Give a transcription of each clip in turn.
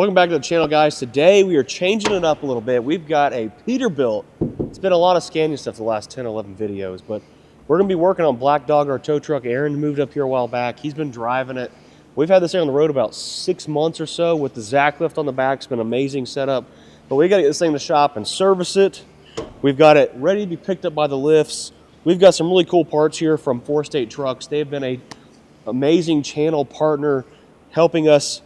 Welcome back to the channel, guys. Today we are changing it up a little bit. We've got a Peterbilt. It's been a lot of Scania stuff the last 10 or 11 videos, but we're going to be working on Black Dog, our tow truck. Aaron moved up here a while back. He's been driving it. We've had this thing on the road about 6 months or so with the Zac lift on the back. It's been an amazing setup, but we got to get this thing to the shop and service it. We've got it ready to be picked up by the lifts. We've got some really cool parts here from 4 State Trucks. They've been an amazing channel partner helping us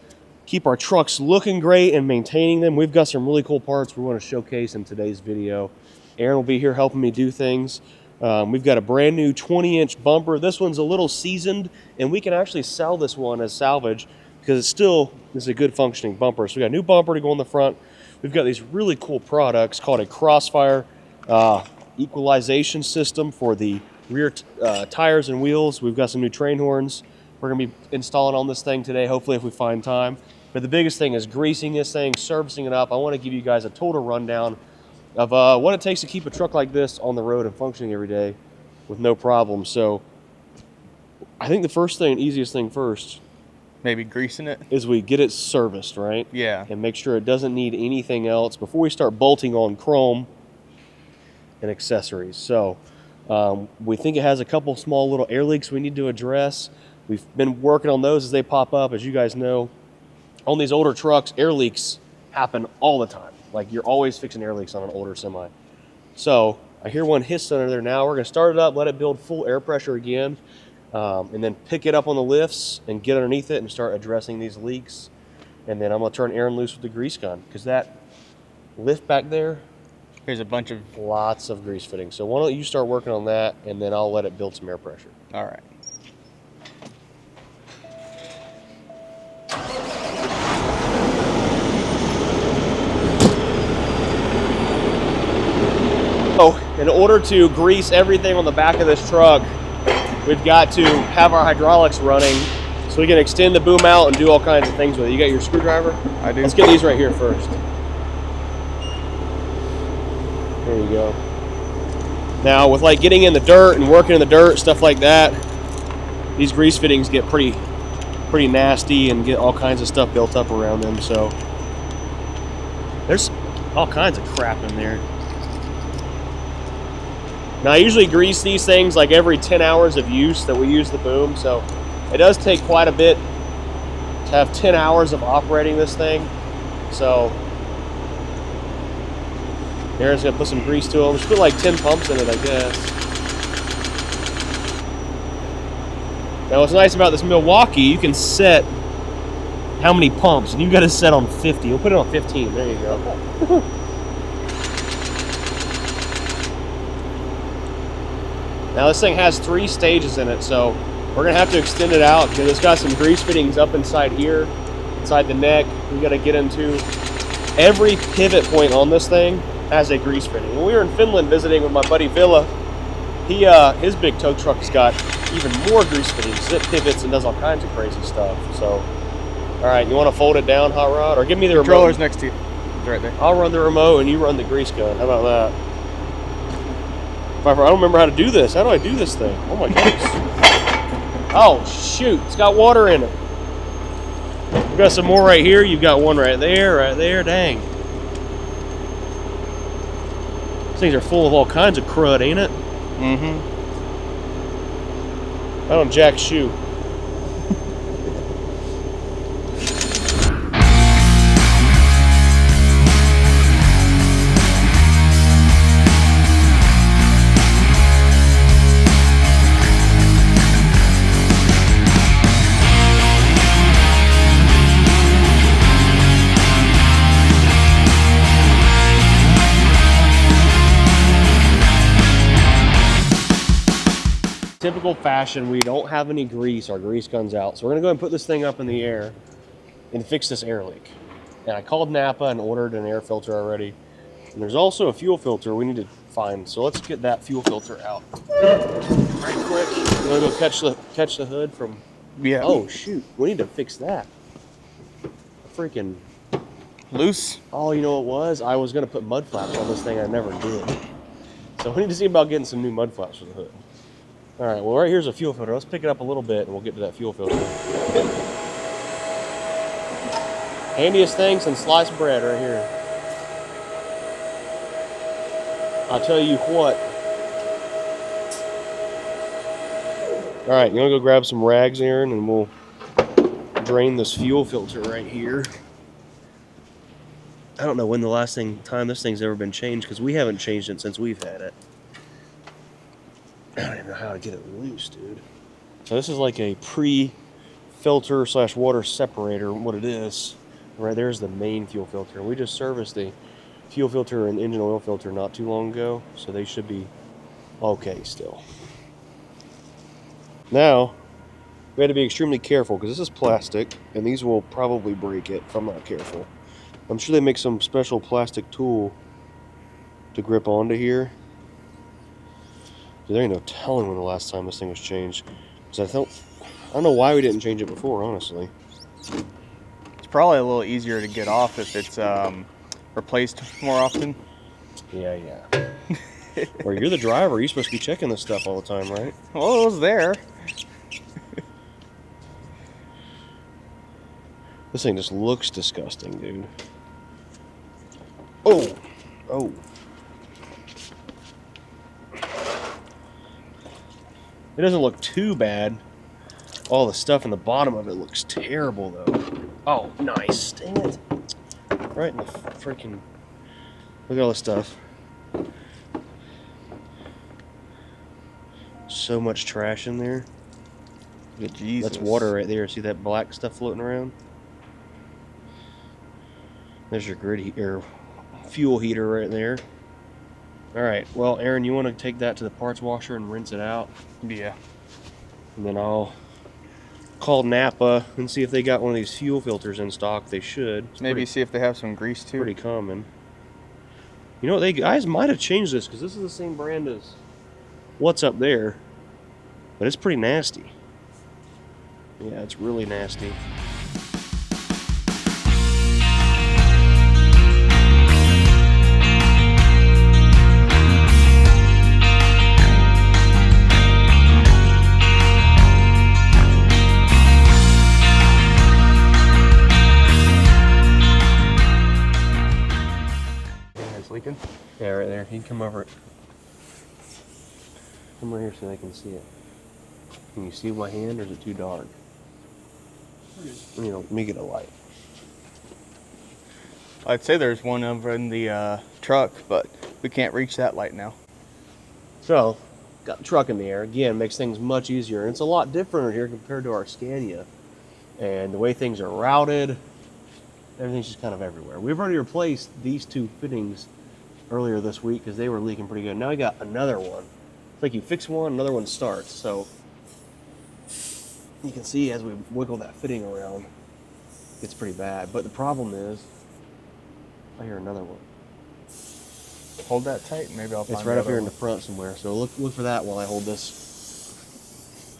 keep our trucks looking great and maintaining them. We've got some really cool parts we want to showcase in today's video. Aaron will be here helping me do things. We've got a brand new 20-inch bumper. This one's a little seasoned, and we can actually sell this one as salvage because it's still is a good functioning bumper. So we got a new bumper to go on the front. We've got these really cool products called a Crossfire equalization system for the rear tires and wheels. We've got some new train horns we're going to be installing on this thing today, hopefully if we find time. But the biggest thing is greasing this thing, servicing it up. I want to give you guys a total rundown of what it takes to keep a truck like this on the road and functioning every day with no problem. So I think the first thing, easiest thing first, maybe greasing it, is we get it serviced, right? Yeah. And make sure it doesn't need anything else before we start bolting on chrome and accessories. So we think it has a couple small little air leaks we need to address. We've been working on those as they pop up. As you guys know, on these older trucks, air leaks happen all the time. Like, you're always fixing air leaks on an older semi. So I hear one hiss under there now. We're going to start it up, let it build full air pressure again, and then pick it up on the lifts and get underneath it and start addressing these leaks. And then I'm going to turn Aaron loose with the grease gun, because that lift back there, there's a bunch of lots of grease fittings. So why don't you start working on that, and then I'll let it build some air pressure. All right. So in order to grease everything on the back of this truck, we've got to have our hydraulics running so we can extend the boom out and do all kinds of things with it. You got your screwdriver? I do. Let's get these right here first. There you go. Now with like getting in the dirt and working in the dirt, stuff like that, these grease fittings get pretty nasty and get all kinds of stuff built up around them. So there's all kinds of crap in there. Now I usually grease these things like every 10 hours of use that we use the boom, so it does take quite a bit to have 10 hours of operating this thing. So Aaron's gonna put some grease to them. Just put like 10 pumps in it, I guess. Now what's nice about this Milwaukee, you can set how many pumps, and you got to set on 50. We'll put it on 15. There you go. Now this thing has 3 stages in it, so we're gonna have to extend it out because it's got some grease fittings up inside here, inside the neck. We gotta get into every pivot point on this thing has a grease fitting. When we were in Finland visiting with my buddy Villa, his big tow truck has got even more grease fittings. It pivots and does all kinds of crazy stuff. So, all right, you want to fold it down, Hot Rod, or give me the remote? Controller's next to you. It's right there. I'll run the remote and you run the grease gun. How about that? I don't remember how to do this. How do I do this thing? Oh my goodness. Oh shoot, it's got water in it. We've got some more right here. You've got one right there, dang. These things are full of all kinds of crud, ain't it? Mm-hmm. I don't jack shoe. Typical fashion, we don't have any grease. Our grease gun's out. So we're gonna go ahead and put this thing up in the air and fix this air leak. And I called Napa and ordered an air filter already. And there's also a fuel filter we need to find. So let's get that fuel filter out right quick. You wanna go catch the hood from? Yeah. Oh shoot, we need to fix that. Freaking Loose? Oh, you know what it was? I was gonna put mud flaps on this thing. I never did. So we need to see about getting some new mud flaps for the hood. All right, well, right here's a fuel filter. Let's pick it up a little bit and we'll get to that fuel filter. Handiest thing since sliced bread right here. I'll tell you what. All right, you want to go grab some rags, Aaron, and we'll drain this fuel filter right here. I don't know when the last time this thing's ever been changed, because we haven't changed it since we've had it. I don't even know how to get it loose, dude. So this is like a pre-filter / water separator, what it is. Right there's the main fuel filter. We just serviced the fuel filter and engine oil filter not too long ago, so they should be okay still. Now, we had to be extremely careful because this is plastic, and these will probably break it if I'm not careful. I'm sure they make some special plastic tool to grip onto here. There ain't no telling when the last time this thing was changed. Because I don't know why we didn't change it before, honestly. It's probably a little easier to get off if it's replaced more often. Yeah. Or you're the driver. You're supposed to be checking this stuff all the time, right? Well, it was there. This thing just looks disgusting, dude. Oh. It doesn't look too bad. All the stuff in the bottom of it looks terrible, though. Oh, nice. Dang it. Right in the freaking... Look at all this stuff. So much trash in there. Jesus. That's water right there. See that black stuff floating around? There's your fuel heater right there. All right. Well, Aaron, you want to take that to the parts washer and rinse it out? Yeah. And then I'll call Napa and see if they got one of these fuel filters in stock. They should. Maybe see if they have some grease too. Pretty common. You know, they guys might have changed this because this is the same brand as what's up there, but it's pretty nasty. Yeah, it's really nasty. It's leaking. Yeah, right there. You can come over. Come right here so they can see it. Can you see my hand, or is it too dark? You know, let me get a light. I'd say there's one over in the truck, but we can't reach that light now. So, got the truck in the air. Again, makes things much easier. And it's a lot different here compared to our Scania. And the way things are routed, everything's just kind of everywhere. We've already replaced these two fittings earlier this week because they were leaking pretty good. Now we got another one. It's like you fix one, another one starts. So you can see as we wiggle that fitting around, it's pretty bad. But the problem is, I hear another one. Hold that tight, and maybe I'll find It's right up here in one. the front somewhere. So look for that while I hold this.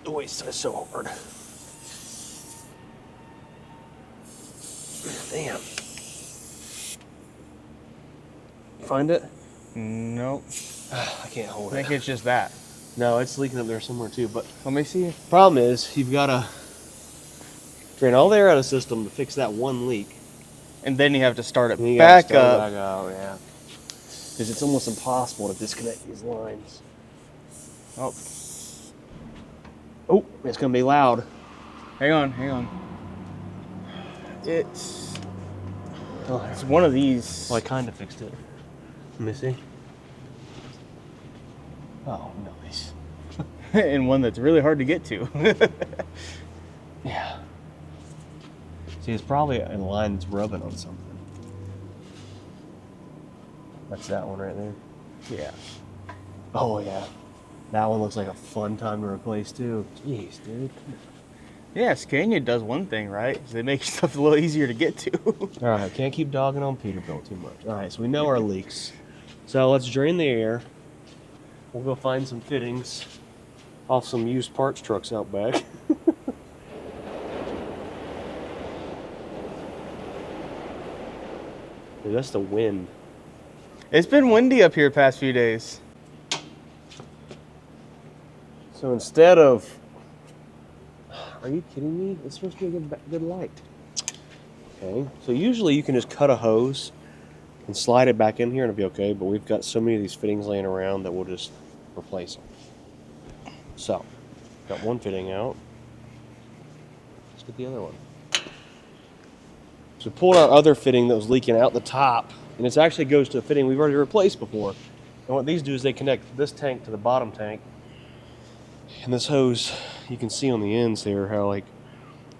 Oh, it's so hard. Damn. Find it? Nope. I can't I hold think it. it's just that. No, it's leaking up there somewhere too. But Let me see. problem is, you've got to drain all the air out of the system to fix that one leak. And then you have to start it And you gotta back start up. Back out, yeah. Because it's almost impossible to disconnect these lines. Oh, Oh, it's gonna be loud. hang on. It's Oh, it's one of these. well, I kind of fixed it. Let me see. Oh, nice. and one that's really hard to get to. Yeah. See, it's probably a line that's rubbing on something. That's that one right there. Yeah. Oh, yeah. That one looks like a fun time to replace, too. Jeez, dude. Yeah, Scania does one thing, right? Is they make stuff a little easier to get to. All right, can't keep dogging on Peterbilt too much. All right, so we know our leaks. So let's drain the air. We'll go find some fittings off some used parts trucks out back. Dude, that's the wind. It's been windy up here the past few days. So instead of... Are you kidding me? It's supposed to be a good light. Okay, so usually you can just cut a hose and slide it back in here and it'll be okay, but we've got so many of these fittings laying around that we'll just replace them. So, got one fitting out. Let's get the other one. So we pulled our other fitting that was leaking out the top, and it actually goes to a fitting we've already replaced before. And what these do is they connect this tank to the bottom tank. And this hose, you can see on the ends there how like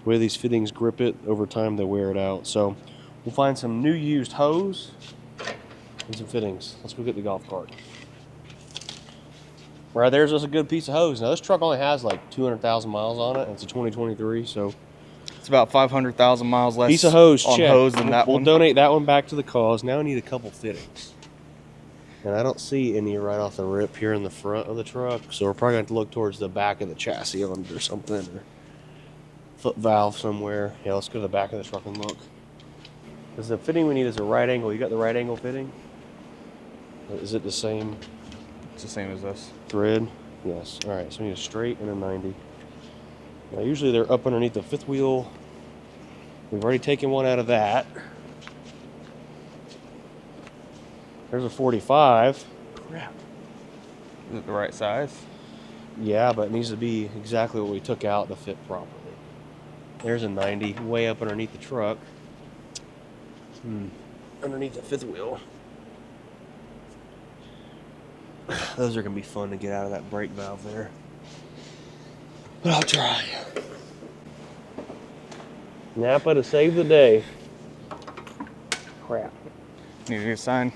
the way these fittings grip it, over time they wear it out. So we'll find some new used hose and some fittings. Let's go get the golf cart. Right there's just a good piece of hose. Now this truck only has like 200,000 miles on it, and it's a 2023, so It's about 500,000 miles less piece of hose, on check. hose than that We'll one. donate that one back to the cause. Now I need a couple fittings. And I don't see any right off the rip here in the front of the truck, so we're probably going to have to look towards the back of the chassis under something, or foot valve somewhere. Yeah, let's go to the back of the truck and look. Because the fitting we need is a right angle. You got the right angle fitting? Or is it the same It's the same as this. thread? Yes. All right, so we need a straight and a 90. Now usually they're up underneath the fifth wheel. We've already taken one out of that. There's a 45. Crap. Is it the right size? Yeah, but it needs to be exactly what we took out to fit properly. There's a 90 way up underneath the truck. Underneath the fifth wheel. Those are going to be fun to get out of that brake valve there. But I'll try. Napa to save the day. Crap. Need to get a sign.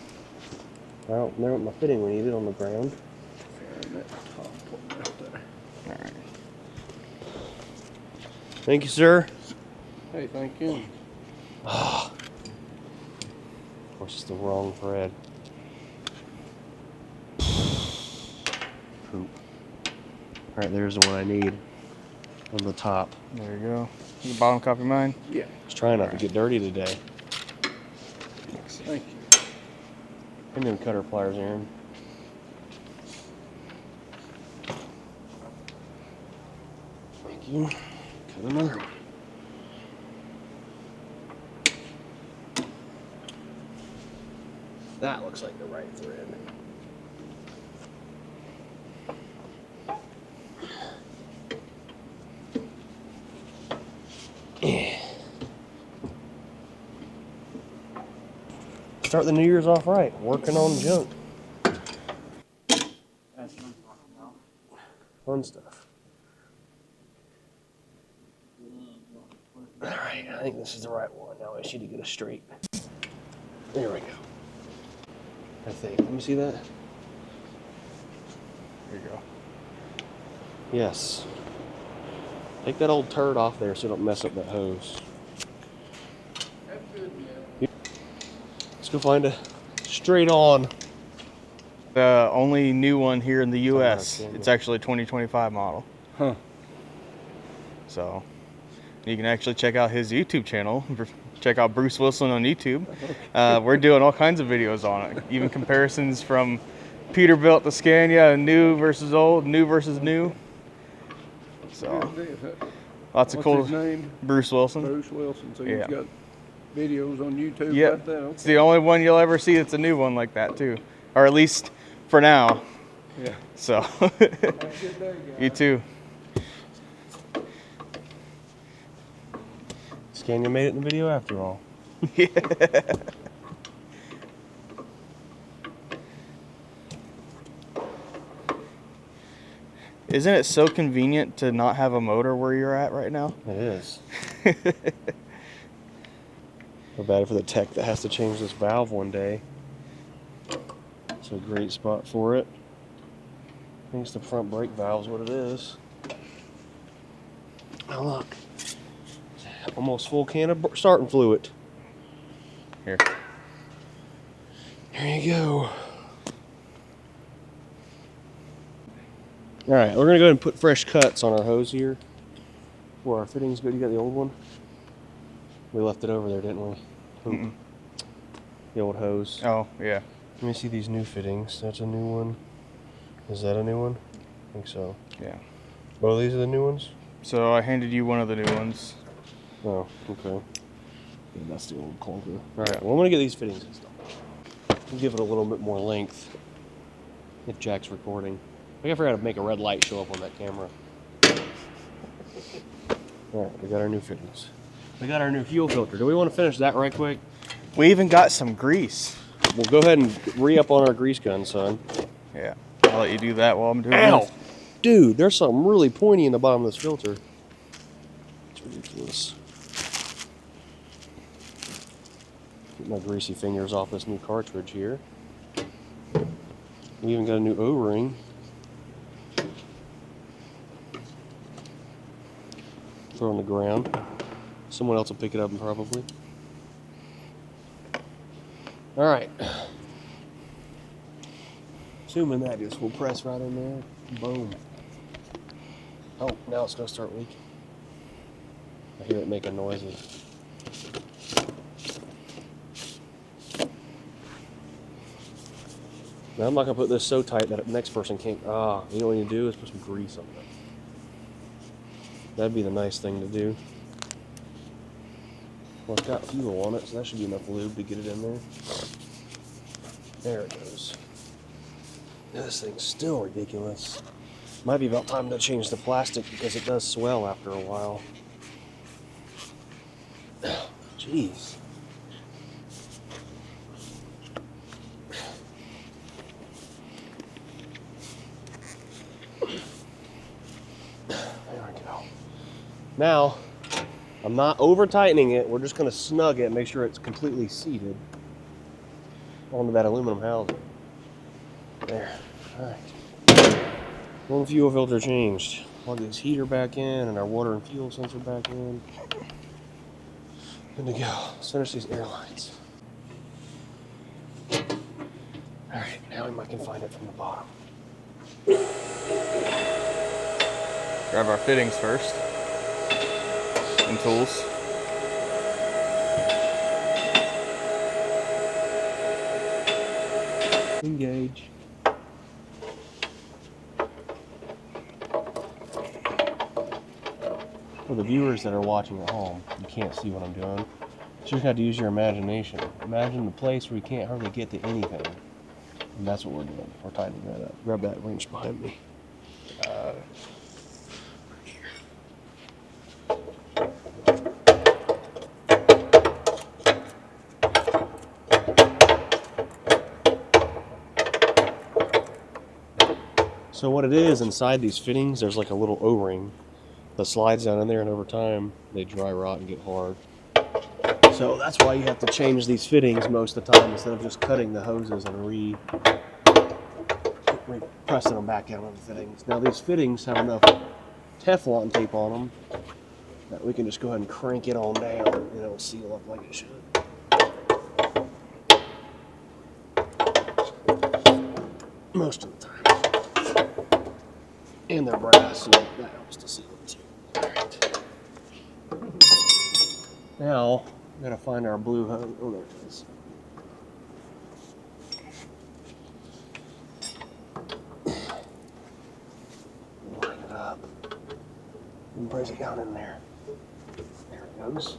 I don't know what my fitting we needed on the ground. All right. Thank you, sir. Hey, thank you. Of course, it's the wrong thread. Poop. All right, there's the one I need on the top. There you go. The bottom copy mine. Yeah, Just trying not to get dirty today. thank you. And then cutter pliers, Aaron. Thank you. Cut another one. That looks like the right thread. Start the New Year's off right, working on junk. Fun stuff. All right, I think this is the right one. Now I just need to get it straight. There we go. I think. Let me see that. There you go. Yes. Take that old turd off there so it don't mess up that hose. That's good, man. Let's go find a straight on. The only new one here in the U.S. understand. It's actually a 2025 model. Huh. So you can actually check out his YouTube channel. Check out Bruce Wilson on YouTube. We're doing all kinds of videos on it, even comparisons from Peterbilt to Scania, new versus old, new versus new. So lots of What's cool. his name? Bruce Wilson. Bruce Wilson. So Yeah. he's got videos on YouTube Yep. right there. It's the only one you'll ever see that's a new one like that too, or at least for now. Yeah. So Have a good day, guys. you too. Scania made it in the video after all. Yeah. Isn't it so convenient to not have a motor where you're at right now? It is. Feel bad for the tech that has to change this valve one day. It's a great spot for it. I think it's the front brake valve is what it is. Oh look. Almost full can of starting fluid. Here. There you go. All right, we're gonna go ahead and put fresh cuts on our hose here. Where our fittings go. You got the old one? We left it over there, didn't we? Mm-mm. The old hose. Oh, yeah. Let me see these new fittings. That's a new one. Is that a new one? I think so. Yeah. Both of these are the new ones? So I handed you one of the new ones. Oh, okay. Yeah, that's the old clunker. All right, well, I'm gonna get these fittings installed. We'll give it a little bit more length if Jack's recording. I think I forgot to make a red light show up on that camera. All right, we got our new fittings. We got our new fuel filter. Do we want to finish that right quick? We even got some grease. We'll go ahead and re-up on our grease gun, son. Yeah, I'll let you do that while I'm doing Ow! this. Dude, there's something really pointy in the bottom of this filter. It's ridiculous. Get my greasy fingers off this new cartridge here. We even got a new O-ring. Throw on the ground. Someone else will pick it up probably. All right. Assuming that just will press right in there. Boom. Oh, now it's gonna start leaking. I hear it making noises. Now I'm not gonna put this so tight that the next person can't. You know what you need to do is put some grease on it. That'd be the nice thing to do. Well, it's got fuel on it, so that should be enough lube to get it in there. There it goes. This thing's still ridiculous. Might be about time to change the plastic because it does swell after a while. Jeez. There we go. Now, I'm not over tightening it. We're just going to snug it, make sure it's completely seated onto that aluminum housing. There. All right. One fuel filter changed. Plug this heater back in and our water and fuel sensor back in. Good to go. Let's finish these airlines. All right, now we might can find it from the bottom. Grab our fittings first. And tools. Engage. For the viewers that are watching at home, you can't see what I'm doing. You just have to use your imagination. Imagine the place where you can't hardly get to anything. And that's what we're doing. We're tightening that up. Grab that wrench behind me. So what it is, inside these fittings, there's like a little O-ring that slides down in there, and over time, they dry rot and get hard. So that's why you have to change these fittings most of the time instead of just cutting the hoses and pressing them back down on the fittings. Now these fittings have enough Teflon tape on them that we can just go ahead and crank it on down and it'll seal up like it should. Most of the time. And they're brass, so that helps to seal it too. Alright. Now, I'm gonna find our blue hose. Oh, there it is. Line it up. And press it down in there. There it goes.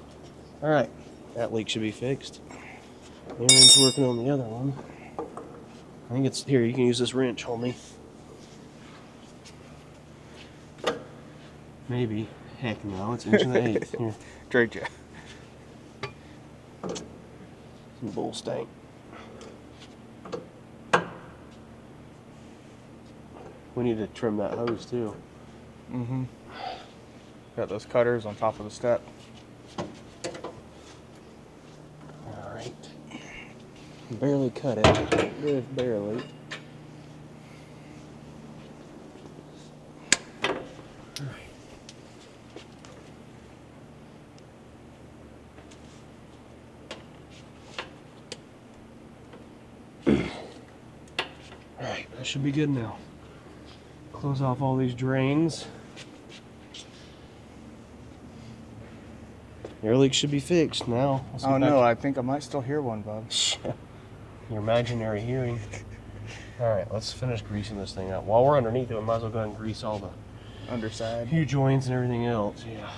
Alright, that leak should be fixed. Aaron's working on the other one. I think it's here. You can use this wrench, homie. Maybe. Heck no, it's 1/8. Here. Trade ya. Some bull stank. We need to trim that hose too. Mm-hmm. Got those cutters on top of the step. Alright. Barely cut it. Just barely. Alright, that should be good now. Close off all these drains. Air leak should be fixed now. Oh no, I think I might still hear one, Bob. Your imaginary hearing. Alright, let's finish greasing this thing up. While we're underneath it, we might as well go ahead and grease all the Underside. U joints and everything else. Yeah.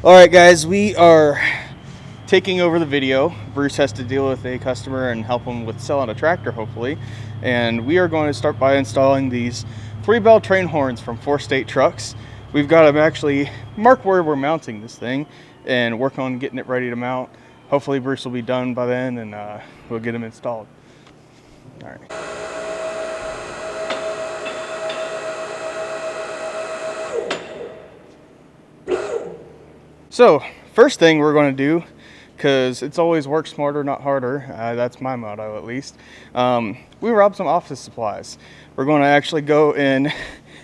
All right, guys, we are taking over the video. Bruce has to deal with a customer and help him with selling a tractor, hopefully. And we are going to start by installing these 3-bell train horns from 4-State Trucks. We've got them actually marked where we're mounting this thing and work on getting it ready to mount. Hopefully Bruce will be done by then, and we'll get them installed. All right. So first thing we're going to do, because it's always work smarter, not harder. That's my motto, at least. We robbed some office supplies. We're going to actually go and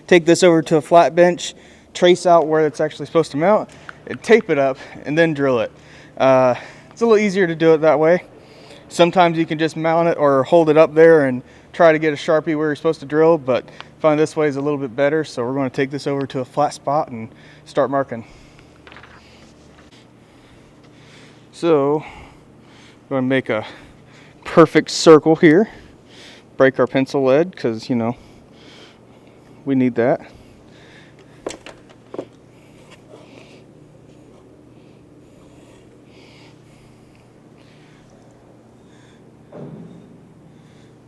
take this over to a flat bench, trace out where it's actually supposed to mount, and tape it up, and then drill it. It's a little easier to do it that way. Sometimes you can just mount it or hold it up there and try to get a Sharpie where you're supposed to drill, but I find this way is a little bit better. So we're going to take this over to a flat spot and start marking. So we're going to make a perfect circle here. Break our pencil lead because, you know, we need that.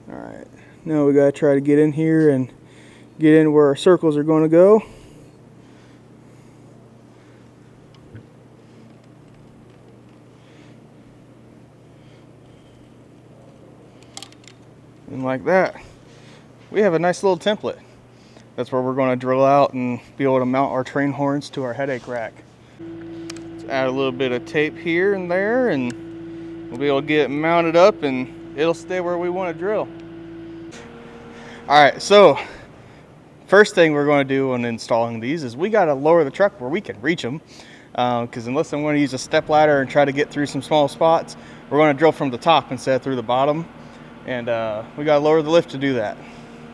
All right, now we got to try to get in here and get in where our circles are going to go. And like that, we have a nice little template. That's where we're going to drill out and be able to mount our train horns to our headache rack. Let's add a little bit of tape here and there, and we'll be able to get it mounted up, and it'll stay where we want to drill. All right, so first thing we're going to do when installing these is we got to lower the truck where we can reach them, because unless I want to use a step ladder and try to get through some small spots, we're going to drill from the top instead of through the bottom. And we got to lower the lift to do that.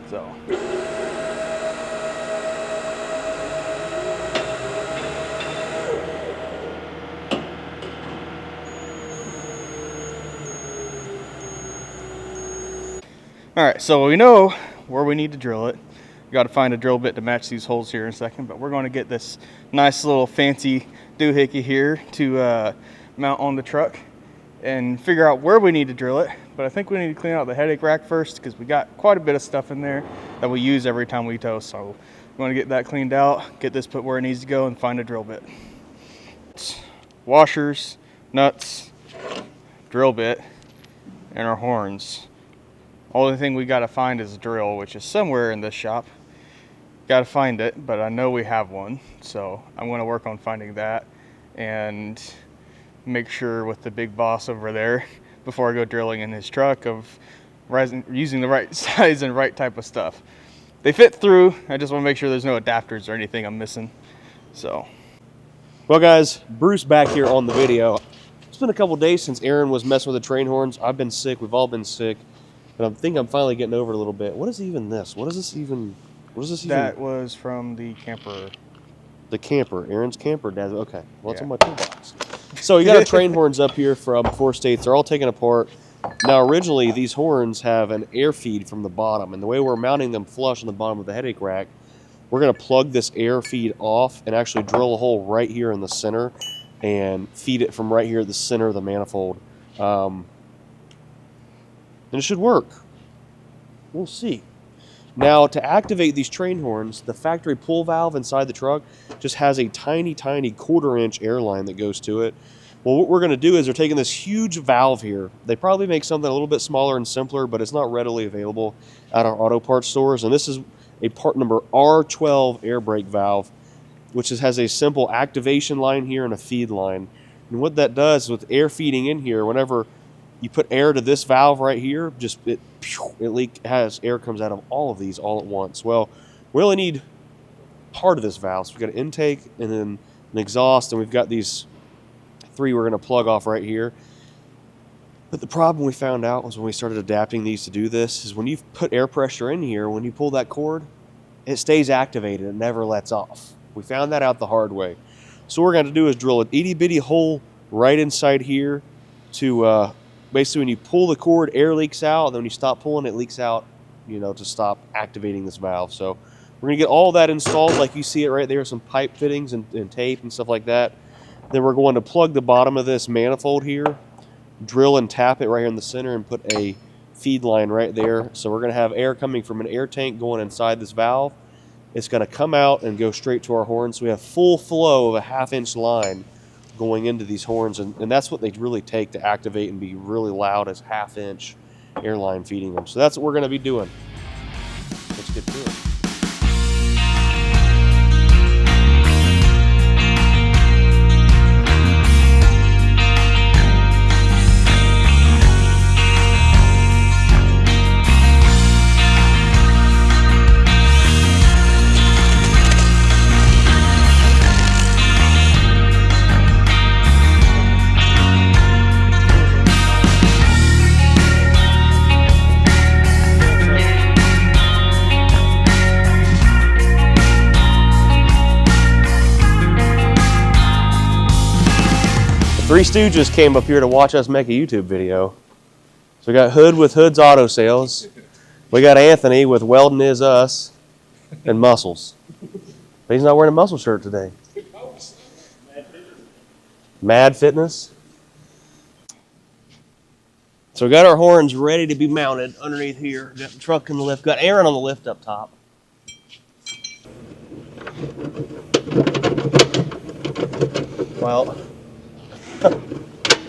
So. All right, so we know where we need to drill it. We got to find a drill bit to match these holes here in a second, but we're going to get this nice little fancy doohickey here to mount on the truck and figure out where we need to drill it. But I think we need to clean out the headache rack first because we got quite a bit of stuff in there that we use every time we tow. So we want to get that cleaned out, get this put where it needs to go, and find a drill bit. Washers, nuts, drill bit, and our horns. Only thing we got to find is a drill, which is somewhere in this shop. Got to find it, but I know we have one. So I'm going to work on finding that and make sure with the big boss over there before I go drilling in his truck of using the right size and right type of stuff. They fit through. I just want to make sure there's no adapters or anything I'm missing. So, Well, guys, Bruce back here on the video. It's been a couple days since Aaron was messing with the train horns. I've been sick. We've all been sick. But I think I'm finally getting over it a little bit. What is even this? What is this even? That was from the camper. The camper. Aaron's camper. Dad. Okay. Well, it's on my toolbox. So you got our train horns up here from 4-States. They're all taken apart. Now, originally, these horns have an air feed from the bottom. And the way we're mounting them flush on the bottom of the headache rack, we're going to plug this air feed off and actually drill a hole right here in the center and feed it from right here at the center of the manifold. And it should work. We'll see. Now, to activate these train horns, the factory pull valve inside the truck just has a tiny, tiny 1/4-inch air line that goes to it. Well, what we're going to do is they're taking this huge valve here. They probably make something a little bit smaller and simpler, but it's not readily available at our auto parts stores. And this is a part number R12 air brake valve, which has a simple activation line here and a feed line. And what that does with air feeding in here, whenever you put air to this valve right here, just has air comes out of all of these all at once. Well, we only need part of this valve. So we've got an intake and then an exhaust, and we've got these 3 we're going to plug off right here. But the problem we found out was when we started adapting these to do this is when you put air pressure in here, when you pull that cord, it stays activated. It never lets off. We found that out the hard way. So what we're going to do is drill an itty-bitty hole right inside here to basically when you pull the cord, air leaks out, and then when you stop pulling, it leaks out, you know, to stop activating this valve. So we're going to get all that installed like you see it right there, some pipe fittings and tape and stuff like that. Then we're going to plug the bottom of this manifold here, drill and tap it right here in the center, and put a feed line right there. So we're going to have air coming from an air tank going inside this valve. It's going to come out and go straight to our horn. So we have full flow of a 1/2 inch line going into these horns. And that's what they really take to activate and be really loud, as 1/2 inch air line feeding them. So that's what we're going to be doing. Let's get to it. Three Stooges came up here to watch us make a YouTube video. So we got Hood with Hood's Auto Sales. We got Anthony with Welding Is Us and Muscles. But he's not wearing a muscle shirt today. Mad Fitness. So we got our horns ready to be mounted underneath here. Got the truck in the lift. Got Aaron on the lift up top. Well,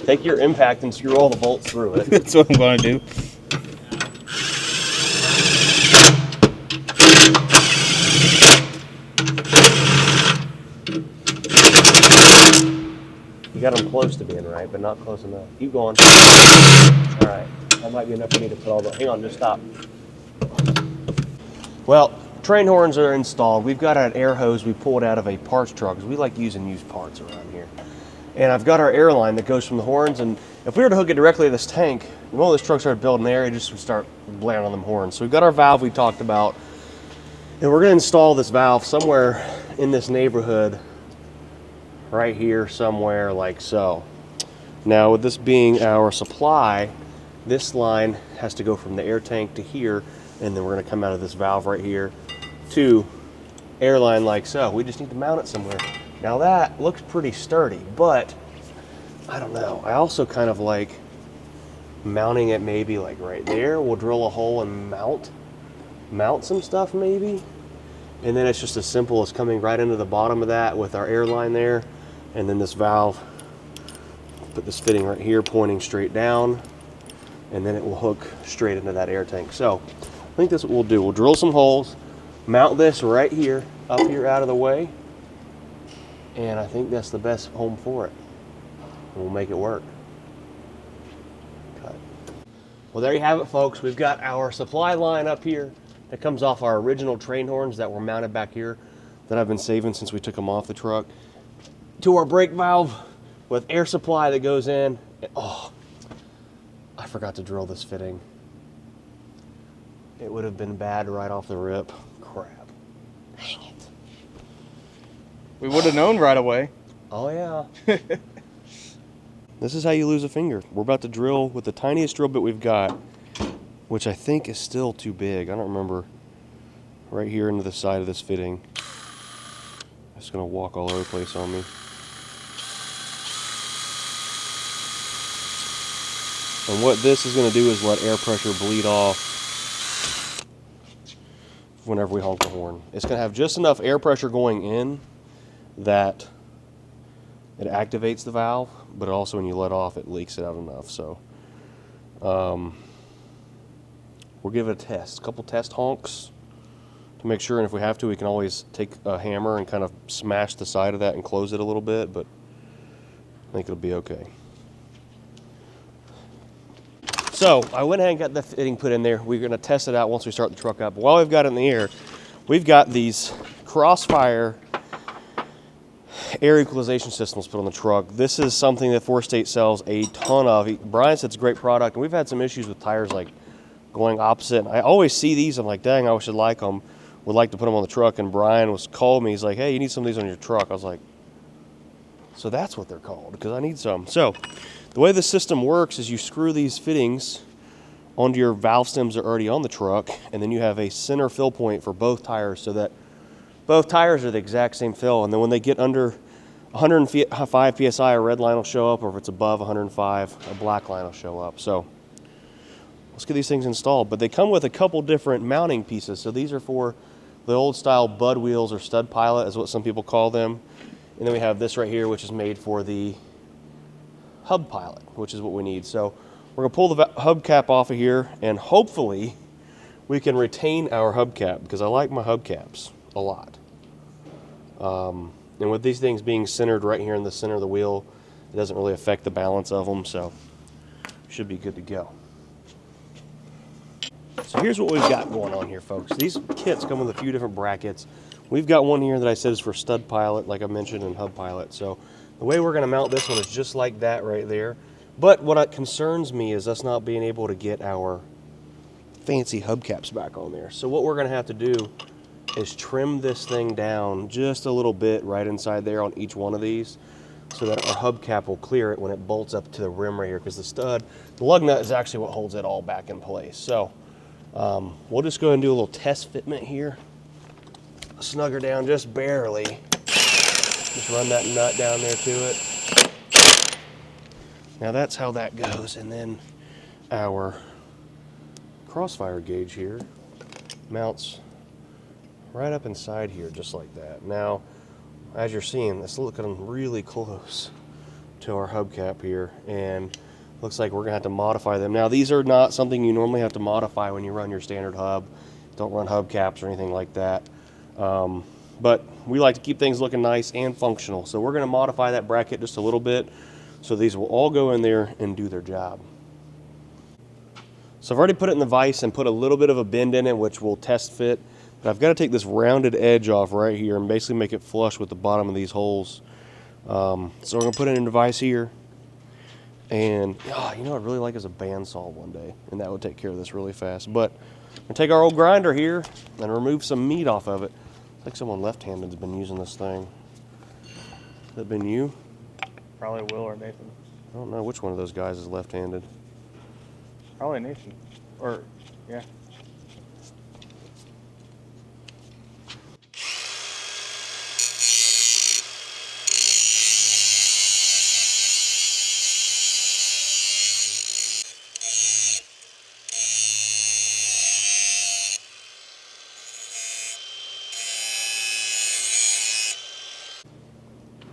take your impact and screw all the bolts through it. That's what I'm going to do. You got them close to being right, but not close enough. Keep going. All right. That might be enough for me to put all the... Hang on, just stop. Well, train horns are installed. We've got an air hose we pulled out of a parts truck, because we like using used parts around here. And I've got our air line that goes from the horns, and if we were to hook it directly to this tank, when this truck started building air, it just would start blaring on them horns. So we've got our valve we talked about, and we're going to install this valve somewhere in this neighborhood, right here somewhere like so. Now, with this being our supply, this line has to go from the air tank to here, and then we're going to come out of this valve right here to air line like so. We just need to mount it somewhere. Now that looks pretty sturdy, but I don't know. I also kind of like mounting it maybe like right there. We'll drill a hole and mount some stuff maybe. And then it's just as simple as coming right into the bottom of that with our air line there. And then this valve, put this fitting right here pointing straight down. And then it will hook straight into that air tank. So I think that's what we'll do. We'll drill some holes, mount this right here, up here out of the way. And I think that's the best home for it. And we'll make it work. Cut. Well, there you have it, folks. We've got our supply line up here that comes off our original train horns that were mounted back here that I've been saving since we took them off the truck, to our brake valve with air supply that goes in. Oh, I forgot to drill this fitting. It would have been bad right off the rip. Crap. Dang it. We would have known right away. Oh, yeah. This is how you lose a finger. We're about to drill with the tiniest drill bit we've got, which I think is still too big. I don't remember. Right here into the side of this fitting. It's going to walk all over the place on me. And what this is going to do is let air pressure bleed off whenever we honk the horn. It's going to have just enough air pressure going in that it activates the valve, but also when you let off, it leaks it out enough. So we'll give it a test, a couple test honks to make sure, and if we have to, we can always take a hammer and kind of smash the side of that and close it a little bit, but I think it'll be okay. So I went ahead and got the fitting put in there. We're going to test it out once we start the truck up. But while we've got it in the air, we've got these Crossfire air equalization systems put on the truck. This is something that Four State sells a ton of. Brian said it's a great product, and we've had some issues with tires like going opposite. I always see these, I'm like, dang, I wish I'd like them. Would like to put them on the truck, and Brian called me. He's like, hey, you need some of these on your truck. I was like, so that's what they're called, because I need some. So the way the system works is you screw these fittings onto your valve stems that are already on the truck, and then you have a center fill point for both tires so that both tires are the exact same fill. And then when they get under 105 psi, a red line will show up, or if it's above 105, a black line will show up. So let's get these things installed. But they come with a couple different mounting pieces. So these are for the old style bud wheels, or stud pilot is what some people call them. And then we have this right here, which is made for the hub pilot, which is what we need. So we're gonna pull the hubcap off of here, and hopefully we can retain our hubcap, because I like my hubcaps a lot. And with these things being centered right here in the center of the wheel, it doesn't really affect the balance of them, so should be good to go. So here's what we've got going on here, folks. These kits come with a few different brackets. We've got one here that I said is for stud pilot, like I mentioned, and hub pilot. So the way we're gonna mount this one is just like that right there. But what concerns me is us not being able to get our fancy hubcaps back on there. So what we're gonna have to do is trim this thing down just a little bit right inside there on each one of these, so that our hubcap will clear it when it bolts up to the rim right here, because the lug nut is actually what holds it all back in place. So we'll just go ahead and do a little test fitment here. Snug her down just barely. Just run that nut down there to it. Now that's how that goes. And then our crossfire gauge here mounts right up inside here, just like that. Now, as you're seeing, it's looking really close to our hubcap here, and looks like we're gonna have to modify them. Now, these are not something you normally have to modify when you run your standard hub. Don't run hubcaps or anything like that. But we like to keep things looking nice and functional. So we're gonna modify that bracket just a little bit, so these will all go in there and do their job. So I've already put it in the vise and put a little bit of a bend in it, which will test fit. But I've got to take this rounded edge off right here and basically make it flush with the bottom of these holes. So we're going to put it in the vise here. And, you know what I'd really like is a bandsaw one day. And that would take care of this really fast. But I'm going to take our old grinder here and remove some meat off of it. I think someone left-handed has been using this thing. Has that been you? Probably Will or Nathan. I don't know which one of those guys is left-handed. Probably Nathan. Or, yeah.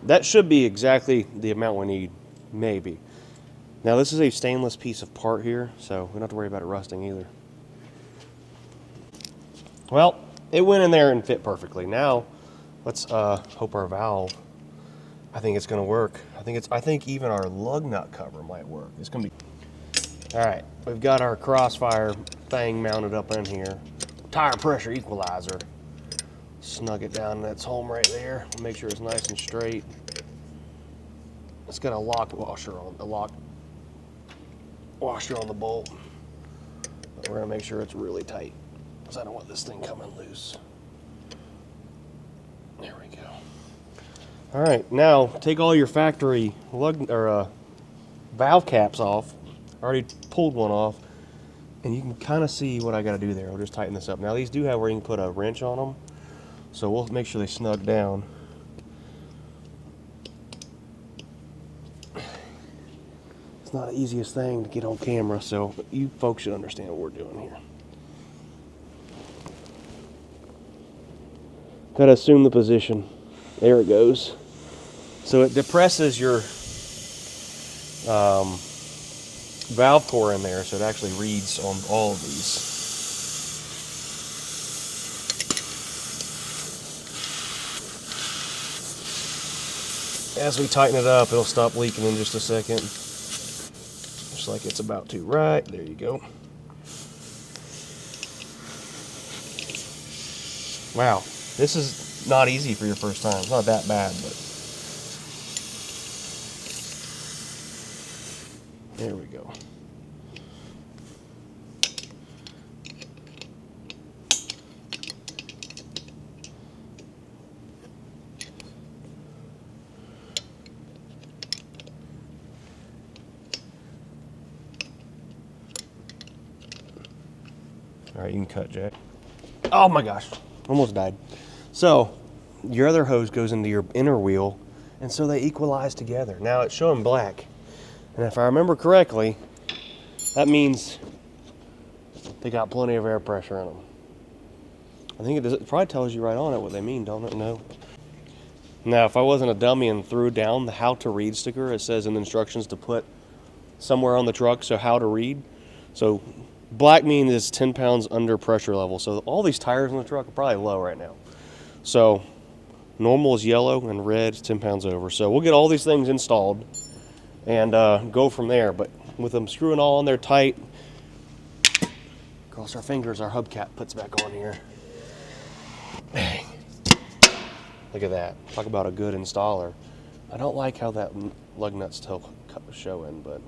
That should be exactly the amount we need, maybe. Now this is a stainless piece of part here, so we don't have to worry about it rusting either. Well, it went in there and fit perfectly. Now, let's hope our valve, I think it's gonna work. I think even our lug nut cover might work. It's gonna be, all right, we've got our crossfire thing mounted up in here. Tire pressure equalizer. Snug it down in its home right there. Make sure it's nice and straight. It's got a lock washer on the bolt. But we're gonna make sure it's really tight, because I don't want this thing coming loose. There we go. All right, now take all your factory valve caps off. I already pulled one off, and you can kind of see what I got to do there. I'll just tighten this up. Now these do have where you can put a wrench on them, so we'll make sure they snug down. It's not the easiest thing to get on camera, so you folks should understand what we're doing here. Gotta assume the position. There it goes. So it depresses your valve core in there, so it actually reads on all of these. As we tighten it up, it'll stop leaking in just a second. Just like it's about to. Right, there you go. Wow, this is not easy for your first time. It's not that bad, but there we go. All right, you can cut, Jack. Oh my gosh, almost died. So your other hose goes into your inner wheel, and so they equalize together. Now it's showing black, and if I remember correctly, that means they got plenty of air pressure in them. I think it probably tells you right on it what they mean, don't it? No. Now, if I wasn't a dummy and threw down the how to read sticker, it says in the instructions to put somewhere on the truck, so how to read. So black means it's 10 pounds under pressure level. So all these tires on the truck are probably low right now. So normal is yellow and red is 10 pounds over. So we'll get all these things installed and go from there. But with them screwing all on there tight, cross our fingers, our hubcap puts back on here. Bang. Look at that. Talk about a good installer. I don't like how that lug nut's still showing, but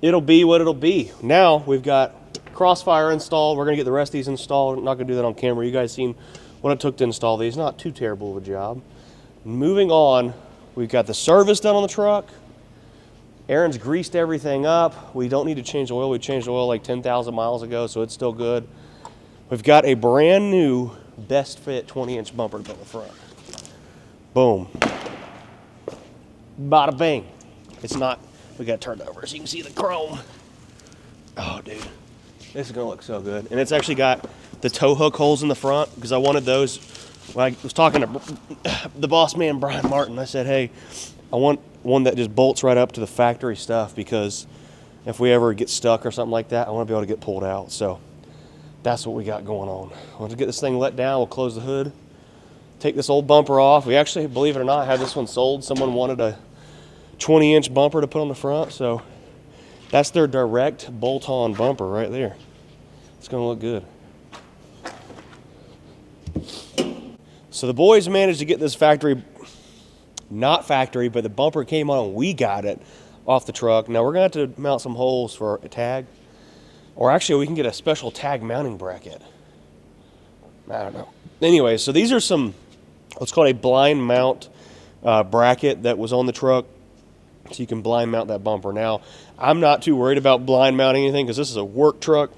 it'll be what it'll be. Now we've got crossfire installed. We're going to get the rest of these installed. I'm not going to do that on camera. You guys seen what it took to install these. Not too terrible of a job. Moving on, we've got the service done on the truck. Aaron's greased everything up. We don't need to change oil. We changed oil like 10,000 miles ago, so it's still good. We've got a brand new best fit 20-inch bumper to put in the front. Boom. Bada bing. It's not, we got it turned over so you can see the chrome. Oh, dude. This is going to look so good. And it's actually got the tow hook holes in the front because I wanted those. When I was talking to the boss man, Brian Martin, I said, hey, I want one that just bolts right up to the factory stuff because if we ever get stuck or something like that, I want to be able to get pulled out. So that's what we got going on. We'll get this thing let down. We'll close the hood, take this old bumper off. We actually, believe it or not, had this one sold. Someone wanted a 20-inch bumper to put on the front, so that's their direct bolt-on bumper right there. It's going to look good. So the boys managed to get this factory, not factory, but the bumper came on and we got it off the truck. Now we're going to have to mount some holes for a tag. Or actually, we can get a special tag mounting bracket. I don't know. Anyway, so these are some, what's called a blind mount bracket that was on the truck. So you can blind mount that bumper. Now, I'm not too worried about blind mounting anything because this is a work truck.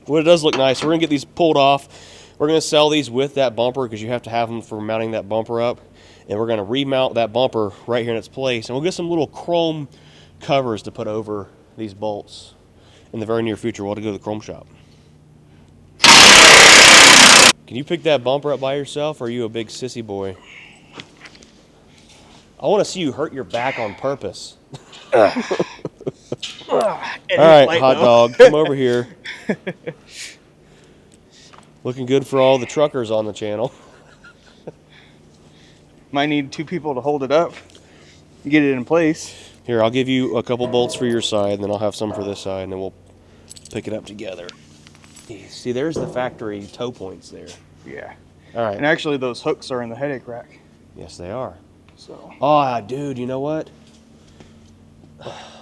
Well, it does look nice. We're going to get these pulled off. We're going to sell these with that bumper because you have to have them for mounting that bumper up. And we're going to remount that bumper right here in its place. And we'll get some little chrome covers to put over these bolts. In the very near future, we'll have to go to the chrome shop. Can you pick that bumper up by yourself, or are you a big sissy boy? I want to see you hurt your back on purpose. All right, hot dog, come over here. Looking good for all the truckers on the channel. Might need 2 people to hold it up, get it in place. Here, I'll give you a couple bolts for your side, and then I'll have some for this side, and then we'll pick it up together. See, there's the factory toe points there. Yeah. All right. And actually, those hooks are in the headache rack. Yes, they are. So. Oh, dude, you know what?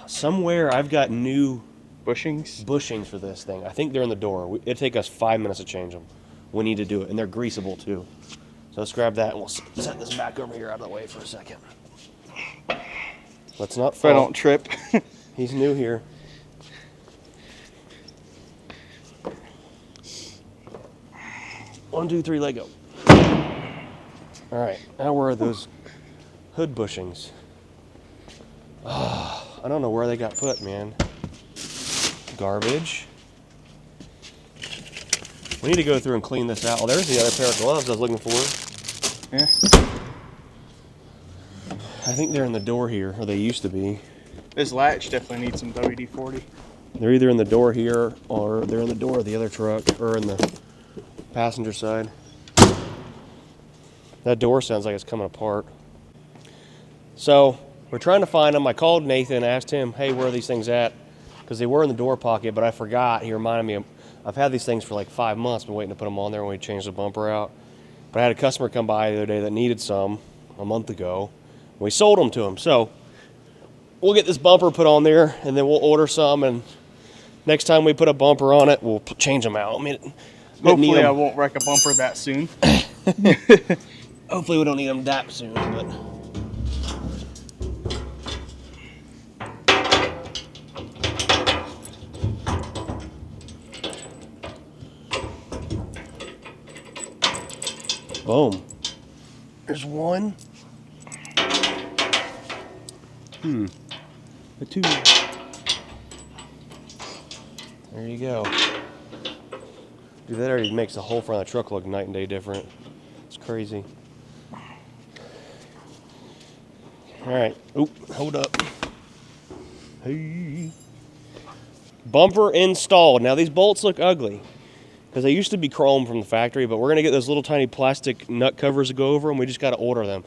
Somewhere I've got new bushings for this thing. I think they're in the door. It'd take us 5 minutes to change them. We need to do it, and they're greasable too. So let's grab that, and we'll set this back over here out of the way for a second. Let's not fall. If I don't trip. He's new here. One, two, three, let go. All right, now where are those hood bushings? Oh, I don't know where they got put, man. Garbage. We need to go through and clean this out. Oh, there's the other pair of gloves I was looking for. Yeah. I think they're in the door here, or they used to be. This latch definitely needs some WD-40. They're either in the door here, or they're in the door of the other truck, or in the passenger side. That door sounds like it's coming apart. So, we're trying to find them. I called Nathan, asked him, hey, where are these things at? Because they were in the door pocket, but I forgot. He reminded me, I've had these things for like 5 months, been waiting to put them on there when we changed the bumper out. But I had a customer come by the other day that needed some a month ago. We sold them to him. So, we'll get this bumper put on there, and then we'll order some, and next time we put a bumper on it, we'll change them out. I mean, hopefully I won't wreck a bumper that soon. Hopefully we don't need them that soon, but... Boom. There's one. A 2. There you go. Dude, that already makes the whole front of the truck look night and day different. It's crazy. All right. Oop, hold up. Hey. Bumper installed. Now these bolts look ugly because they used to be chrome from the factory, but we're gonna get those little tiny plastic nut covers to go over them. We just gotta order them.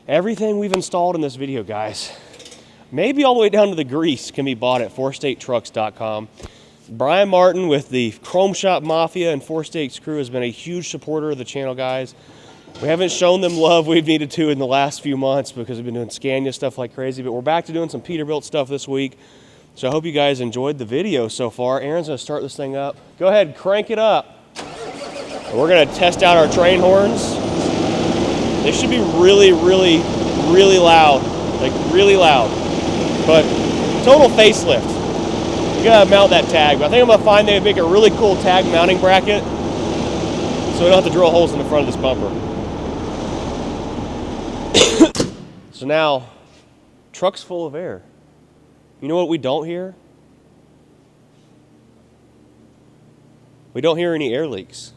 Everything we've installed in this video, guys, maybe all the way down to the grease, can be bought at fourstatetrucks.com. Brian Martin with the Chrome Shop Mafia and Four States crew has been a huge supporter of the channel, guys. We haven't shown them love we've needed to in the last few months because we've been doing Scania stuff like crazy, but we're back to doing some Peterbilt stuff this week. So I hope you guys enjoyed the video so far. Aaron's gonna start this thing up. Go ahead, crank it up. And we're gonna test out our train horns. They should be really, really, really loud. Like really loud. But total facelift. You gotta mount that tag. But I think I'm gonna find they make a really cool tag mounting bracket so we don't have to drill holes in the front of this bumper. So now, truck's full of air. You know what we don't hear? We don't hear any air leaks.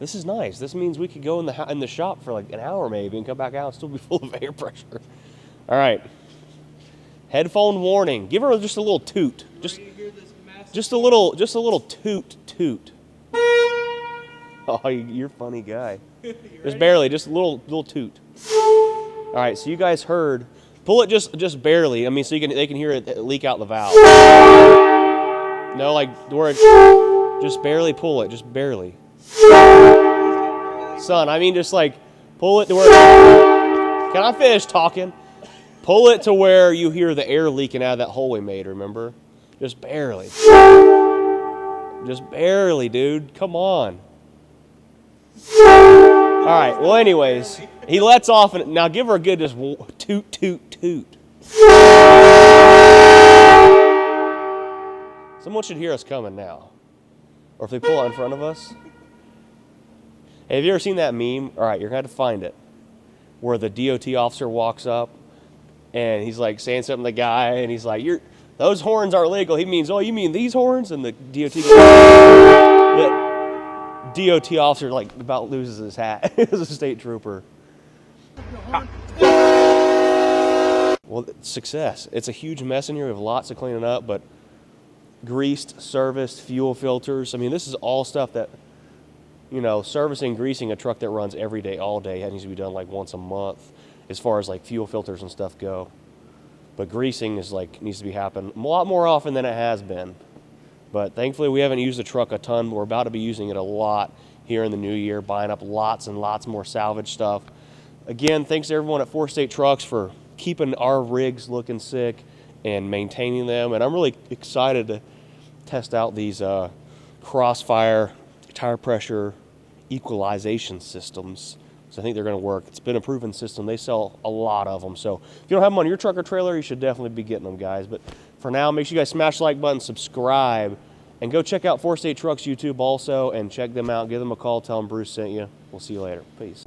This is nice. This means we could go in the shop for like an hour maybe and come back out and still be full of air pressure. All right. Headphone warning. Give her just a little toot. Just a little toot. Oh, you're a funny guy. Just barely, just a little toot. All right, so you guys heard. Pull it just barely. I mean, so they can hear it leak out the valve. No, like where it, just barely pull it, just barely. Son, I mean, just like pull it to where. Can I finish talking? Pull it to where you hear the air leaking out of that hole we made. Remember, just barely. Just barely, dude. Come on. All right. Well, anyways, he lets off, and now give her a good just toot, toot, toot. Someone should hear us coming now, or if they pull out in front of us. Hey, have you ever seen that meme? All right, you're gonna have to find it, where the DOT officer walks up, and he's like saying something to the guy, and he's like, those horns are legal. He means, oh, you mean these horns? And the DOT officer like about loses his hat. As a state trooper. Well, success. It's a huge mess in here. We have lots of cleaning up, but greased, serviced, fuel filters. I mean, this is all stuff that, you know, servicing, greasing a truck that runs every day, all day. That needs to be done like once a month as far as like fuel filters and stuff go. But greasing is like needs to be happening a lot more often than it has been. But thankfully we haven't used the truck a ton. We're about to be using it a lot here in the new year, buying up lots and lots more salvage stuff. Again, thanks to everyone at Four State Trucks for keeping our rigs looking sick and maintaining them. And I'm really excited to test out these Crossfire tire pressure equalization systems. So I think they're going to work. It's been a proven system. They sell a lot of them. So if you don't have them on your truck or trailer, you should definitely be getting them, guys. But for now, make sure you guys smash the like button, subscribe, and go check out Four State Trucks YouTube also, and check them out. Give them a call. Tell them Bruce sent you. We'll see you later. Peace.